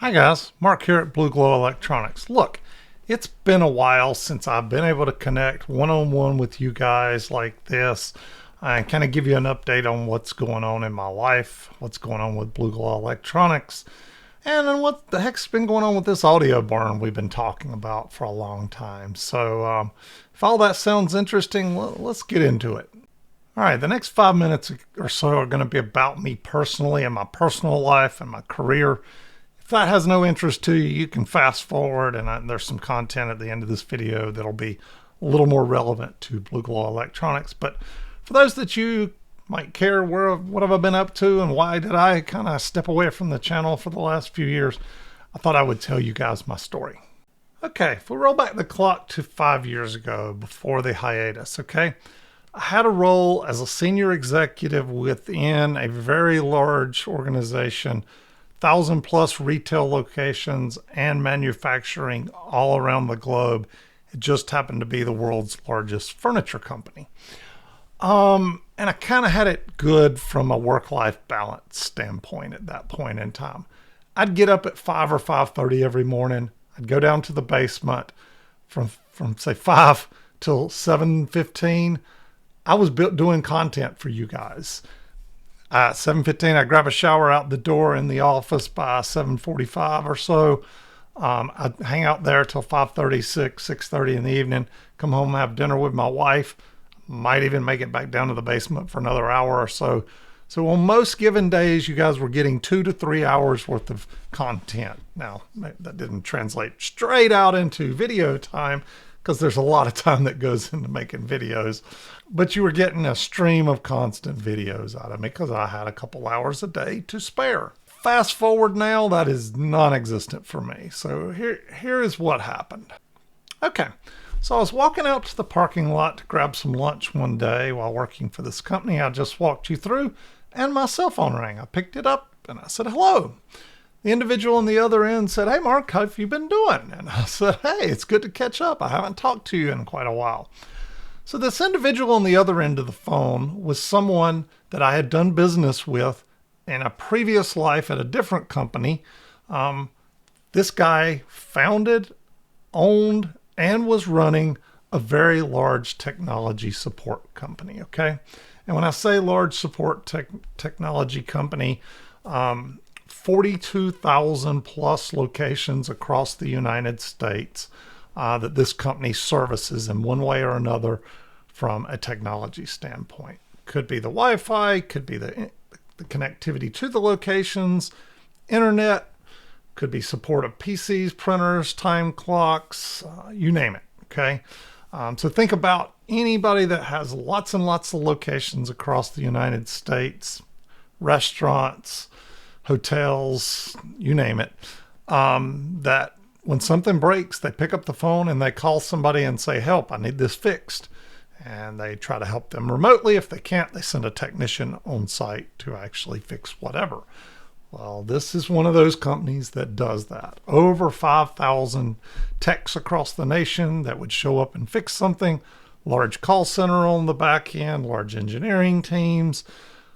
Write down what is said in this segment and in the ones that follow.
Hi guys, Mark here at Blueglow Electronics. Look, it's been a while since I've been able to connect one-on-one with you guys like this and kind of give you an update on what's going on in my life, what's going on with Blueglow Electronics, and then what the heck's been going on with this audio burn we've been talking about for a long time. So if all that sounds interesting, let's get into it. All right, the next 5 minutes or so are going to be about me personally and my personal life and my career. If that has no interest to you, you can fast forward, and there's some content at the end of this video that'll be a little more relevant to Blueglow Electronics. But for those that you might care, what have I been up to and why did I kind of step away from the channel for the last few years, I thought I would tell you guys my story. Okay, if we roll back the clock to 5 years ago, before the hiatus, okay? I had a role as a senior executive within a very large organization, 1,000+ retail locations and manufacturing all around the globe. It just happened to be the world's largest furniture company. And I kind of had it good from a work-life balance standpoint at that point in time. I'd get up at 5 or 5:30 every morning. I'd go down to the basement from say 5 till 7:15. I was doing content for you guys. At 7:15, I grab a shower out the door in the office by 7:45 or so. I'd hang out there till 5:30, 6:30 in the evening, come home, have dinner with my wife, might even make it back down to the basement for another hour or so. So on most given days, you guys were getting 2 to 3 hours worth of content. Now, that didn't translate straight out into video time, because there's a lot of time that goes into making videos, but you were getting a stream of constant videos out of me because I had a couple hours a day to spare. Fast forward now, that is non-existent for me. So here is what happened. Okay, so I was walking out to the parking lot to grab some lunch one day while working for this company I just walked you through, and my cell phone rang. I picked it up and I said, hello. The individual on the other end said, hey, Mark, how have you been doing? And I said, hey, it's good to catch up. I haven't talked to you in quite a while. So this individual on the other end of the phone was someone that I had done business with in a previous life at a different company. This guy founded, owned, and was running a very large technology support company, okay? And when I say large support technology company, 42,000+ locations across the United States that this company services in one way or another from a technology standpoint. Could be the Wi-Fi, could be the connectivity to the locations, internet, could be support of PCs, printers, time clocks, you name it, okay? So think about anybody that has lots and lots of locations across the United States, restaurants, hotels, you name it, that when something breaks, they pick up the phone and they call somebody and say, help, I need this fixed. And they try to help them remotely. If they can't, they send a technician on site to actually fix whatever. Well, this is one of those companies that does that. Over 5,000 techs across the nation that would show up and fix something, large call center on the back end, large engineering teams,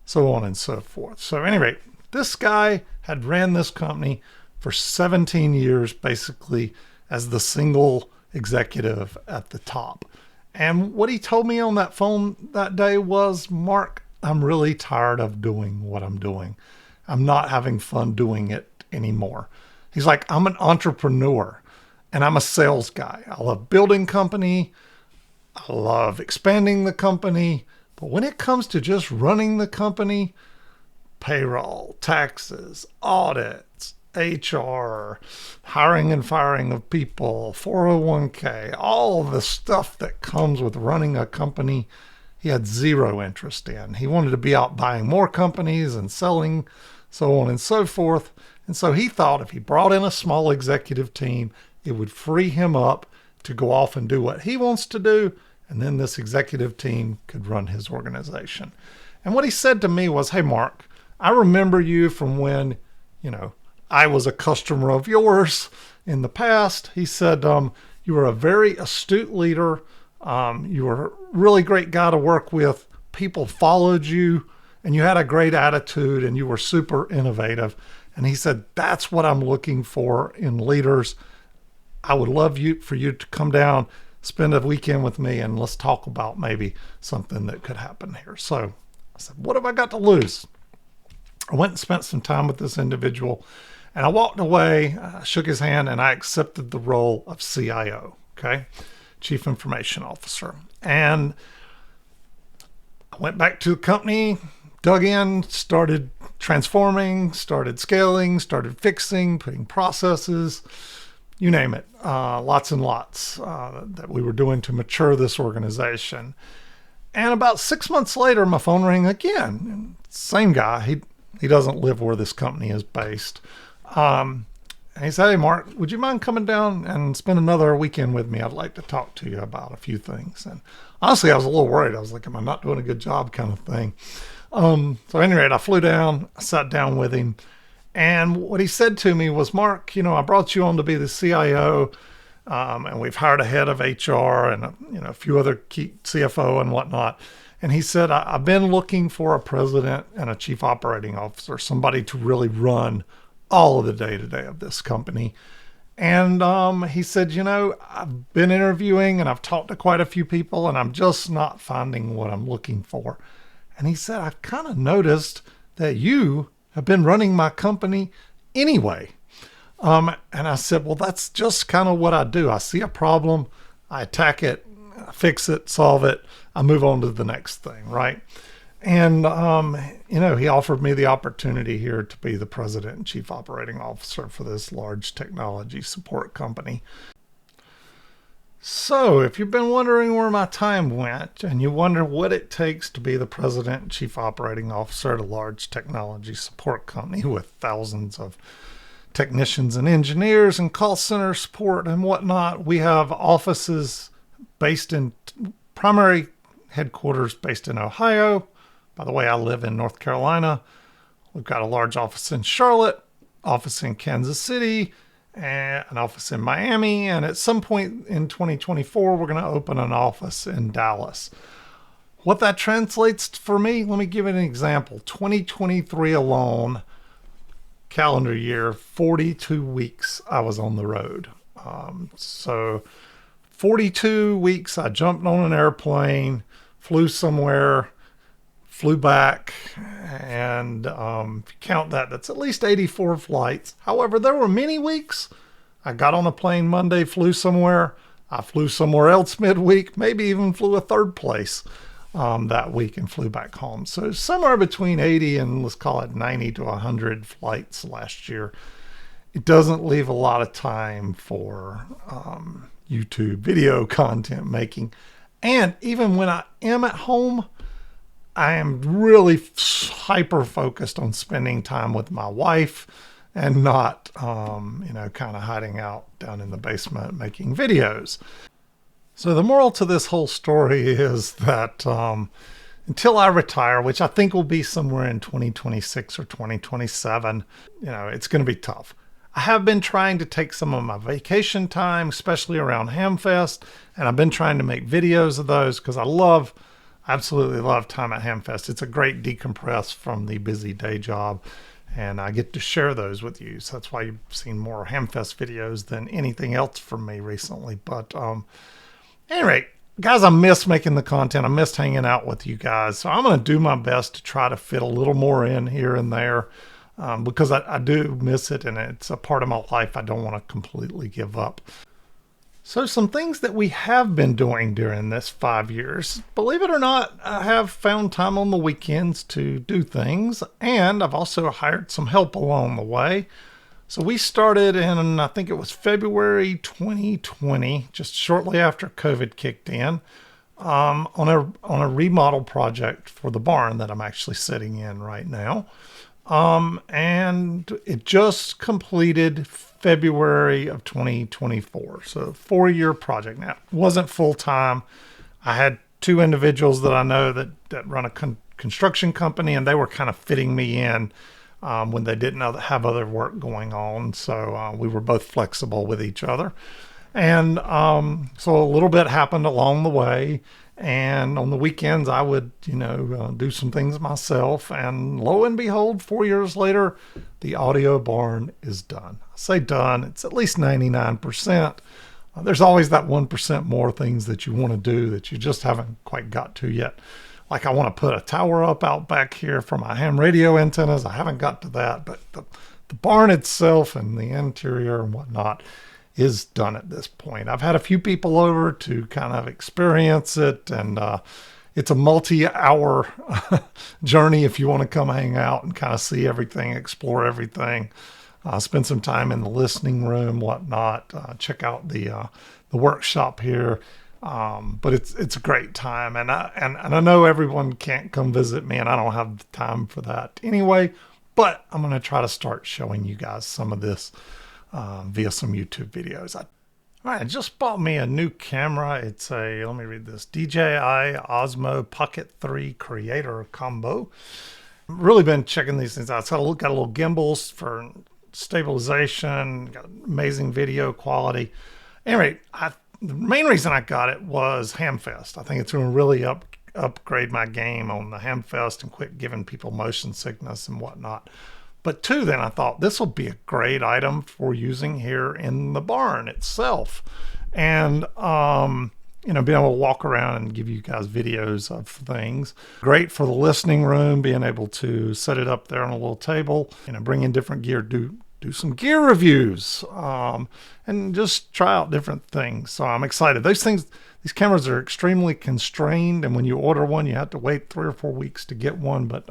so on and so forth. So anyway, this guy had ran this company for 17 years, basically as the single executive at the top. And what he told me on that phone that day was, Mark, I'm really tired of doing what I'm doing. I'm not having fun doing it anymore. He's like, I'm an entrepreneur and I'm a sales guy. I love building company. I love expanding the company. But when it comes to just running the company, payroll, taxes, audits, HR, hiring and firing of people, 401k, all the stuff that comes with running a company, he had zero interest in. He wanted to be out buying more companies and selling, so on and so forth. And so he thought if he brought in a small executive team, it would free him up to go off and do what he wants to do. And then this executive team could run his organization. And what he said to me was, hey, Mark, I remember you from when, I was a customer of yours in the past. He said, you were a very astute leader. You were a really great guy to work with. People followed you and you had a great attitude and you were super innovative. And he said, that's what I'm looking for in leaders. I would love for you to come down, spend a weekend with me, and let's talk about maybe something that could happen here. So I said, what have I got to lose? I went and spent some time with this individual, and I walked away, shook his hand, and I accepted the role of CIO, okay, Chief Information Officer. And I went back to the company, dug in, started transforming, started scaling, started fixing, putting processes, you name it, lots and lots that we were doing to mature this organization. And about 6 months later, my phone rang again. Same guy. He doesn't live where this company is based. And he said, hey, Mark, would you mind coming down and spend another weekend with me? I'd like to talk to you about a few things. And honestly, I was a little worried. I was like, am I not doing a good job kind of thing? So at any rate, I flew down, I sat down with him. And what he said to me was, Mark, I brought you on to be the CIO, and we've hired a head of HR and a few other key CFO and whatnot. And he said, I've been looking for a president and a chief operating officer, somebody to really run all of the day-to-day of this company. And he said, I've been interviewing and I've talked to quite a few people, and I'm just not finding what I'm looking for. And he said, I've kind of noticed that you have been running my company anyway. And I said, well, that's just kind of what I do. I see a problem, I attack it, I fix it, solve it, I move on to the next thing, right? And, he offered me the opportunity here to be the president and chief operating officer for this large technology support company. So if you've been wondering where my time went, and you wonder what it takes to be the president and chief operating officer at a large technology support company with thousands of technicians and engineers and call center support and whatnot, we have offices based in primary headquarters based in Ohio. By the way, I live in North Carolina. We've got a large office in Charlotte, office in Kansas City, and an office in Miami. And at some point in 2024, we're going to open an office in Dallas. What that translates for me, let me give you an example. 2023 alone, calendar year, 42 weeks I was on the road. So 42 weeks, I jumped on an airplane, flew somewhere, flew back, and if you count that, that's at least 84 flights. However, there were many weeks I got on a plane Monday, flew somewhere, I flew somewhere else midweek, maybe even flew a third place that week and flew back home. So somewhere between 80 and let's call it 90 to 100 flights last year. It doesn't leave a lot of time for YouTube video content making. And even when I am at home, I am really hyper focused on spending time with my wife and not, kind of hiding out down in the basement making videos. So the moral to this whole story is that until I retire, which I think will be somewhere in 2026 or 2027, it's going to be tough. I have been trying to take some of my vacation time, especially around Hamfest, and I've been trying to make videos of those because I absolutely love time at Hamfest. It's a great decompress from the busy day job, and I get to share those with you. So that's why you've seen more Hamfest videos than anything else from me recently. But anyway, guys, I miss making the content. I missed hanging out with you guys. So I'm going to do my best to try to fit a little more in here and there because I do miss it, and it's a part of my life I don't want to completely give up. So some things that we have been doing during this 5 years, believe it or not, I have found time on the weekends to do things, and I've also hired some help along the way. So we started in, I think it was February 2020, just shortly after COVID kicked in, on a remodel project for the barn that I'm actually sitting in right now. And it just completed February of 2024. So 4-year project. Now, it wasn't full time. I had 2 individuals that I know that run a construction company, and they were kind of fitting me in when they didn't have other work going on. So we were both flexible with each other. And so a little bit happened along the way. And on the weekends, I would, do some things myself. And lo and behold, 4 years later, the audio barn is done. I say done, it's at least 99%. There's always that 1% more things that you want to do that you just haven't quite got to yet. Like I want to put a tower up out back here for my ham radio antennas. I haven't got to that, but the barn itself and the interior and whatnot is done at this point. I've had a few people over to kind of experience it, and it's a multi-hour journey if you want to come hang out and kind of see everything, explore everything, spend some time in the listening room, whatnot, check out the workshop here. But it's a great time, and I know everyone can't come visit me, and I don't have the time for that anyway. But I'm going to try to start showing you guys some of this via some YouTube videos. All right, I just bought me a new camera. It's let me read this, DJI Osmo Pocket 3 Creator Combo. I've really been checking these things out. It's got a little gimbals for stabilization, got amazing video quality. Anyway, the main reason I got it was Hamfest. I think it's going to really upgrade my game on the Hamfest and quit giving people motion sickness and whatnot. But two, then I thought this will be a great item for using here in the barn itself. And, being able to walk around and give you guys videos of things. Great for the listening room, being able to set it up there on a little table, bring in different gear, do some gear reviews, and just try out different things. So I'm excited. These cameras are extremely constrained, and when you order one, you have to wait 3 or 4 weeks to get one, but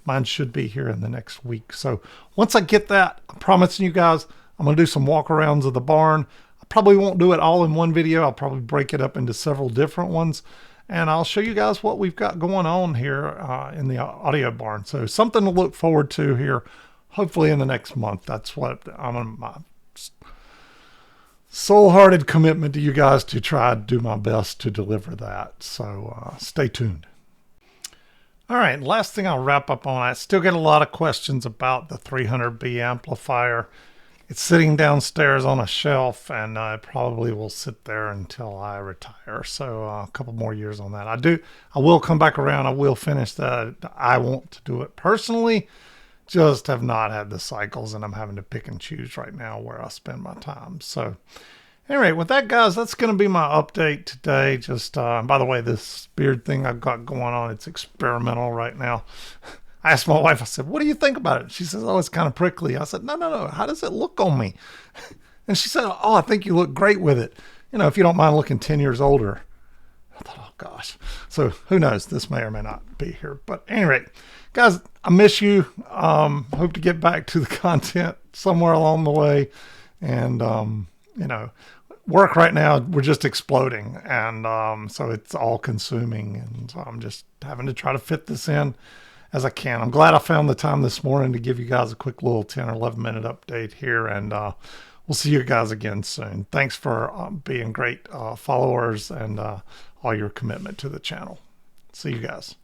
mine should be here in the next week. So once I get that, I'm promising you guys, I'm going to do some walkarounds of the barn. I probably won't do it all in one video. I'll probably break it up into several different ones, and I'll show you guys what we've got going on here in the audio barn. So something to look forward to here, hopefully in the next month. That's what I'm on my soul-hearted commitment to you guys, to try to do my best to deliver that. So stay tuned. All right, last thing I'll wrap up on. I still get a lot of questions about the 300B amplifier. It's sitting downstairs on a shelf, and I probably will sit there until I retire. So a couple more years on that. I will come back around. I will finish that. I want to do it personally. Just have not had the cycles, and I'm having to pick and choose right now where I spend my time. So anyway, with that, guys, that's going to be my update today. Just by the way, this beard thing I've got going on, it's experimental right now. I asked my wife, I said, what do you think about it? She says, oh, it's kind of prickly. I said, no. How does it look on me? And she said, oh, I think you look great with it. If you don't mind looking 10 years older. I thought, oh, gosh. So who knows? This may or may not be here. But anyway, guys, I miss you. Hope to get back to the content somewhere along the way. And, work right now, we're just exploding. And so it's all consuming. And so I'm just having to try to fit this in as I can. I'm glad I found the time this morning to give you guys a quick little 10 or 11 minute update here. And we'll see you guys again soon. Thanks for being great followers and all your commitment to the channel. See you guys.